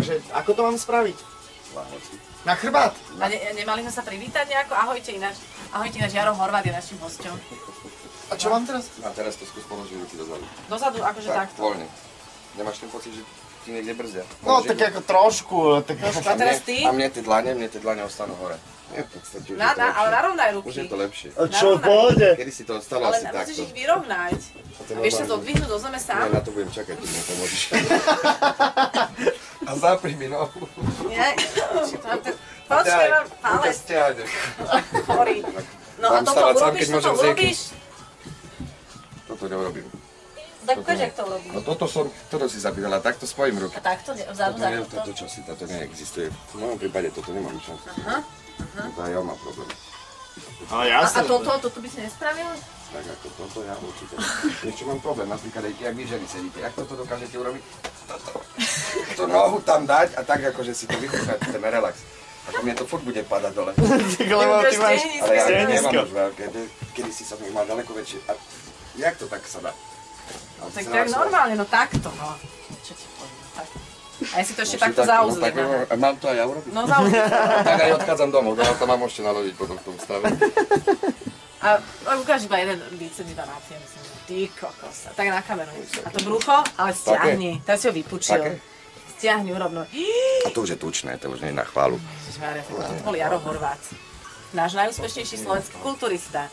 Takže ako to mám spraviť? Na chrbát? A nemali sme sa privítať nejako? Ahojte ináč, Jaro Horvát je našim hosťom. A čo mám teraz? A teraz to skús položiť ruky dozadu. Dozadu, akože takto. Voľne. Nemáš ten pocit, že ti niekde brzdia? No tak ako trošku. A teraz ty? A mne tie dlane ostanú hore. Nie, v podstate už je to lepšie. Ale narovnaj ruky. Už je to lepšie. A čo, v pohode? Kedy si to stalo asi takto? Ale musíš ich vyrovnať. A vieš sa zodvihnúť do zeme sám? Ne, na to budem čakať, keď mi pomôžeš. A zapri mi nohu. Nie. Počkaj, mám palec. Horí. No a toto urobíš? Toto neurobím. Tak ukáž, jak to urobíš. No toto si zapínala, takto spojím ruky. A takto? Vzadu, Toto čo si, toto neexistuje. V mojom prípade toto nemám šancu. To aj ja mám problém. Ale jasne. A toto by si nespravil? Tak ako toto ja určite. Ešte mám problém, napríklad aj jak vy ženy sedíte. Jak toto dokážete urobiť? Tú nohu tam dať a tak akože si to vychúchať, ten relax. Ako mne to furt bude padať dole. Lebo ty máš ale ja nemám už veľké, kedy si som ich mal ďaleko väčšie. A jak to tak sa dá? Tak normálne, no takto, no. Čo ti poviem, tak. A ja si to ešte takto zauzlím. Mám to aj ja urobiť? No zauzlím. Tak aj odchádzam domov, do auta mám ešte nalodiť potom v tom stave. A ukáž iba jeden bicep, iba na tie, myslím. Ty kokos. Tak na kameru. A to brucho, ale stiahni. Teraz si ho vypučil. Stiahni, urobno. A to už je tučné, to už nie je na chválu. Ježišmaria, to bol Jaro Horvát. Náš najúspešnejší slovenský kulturista.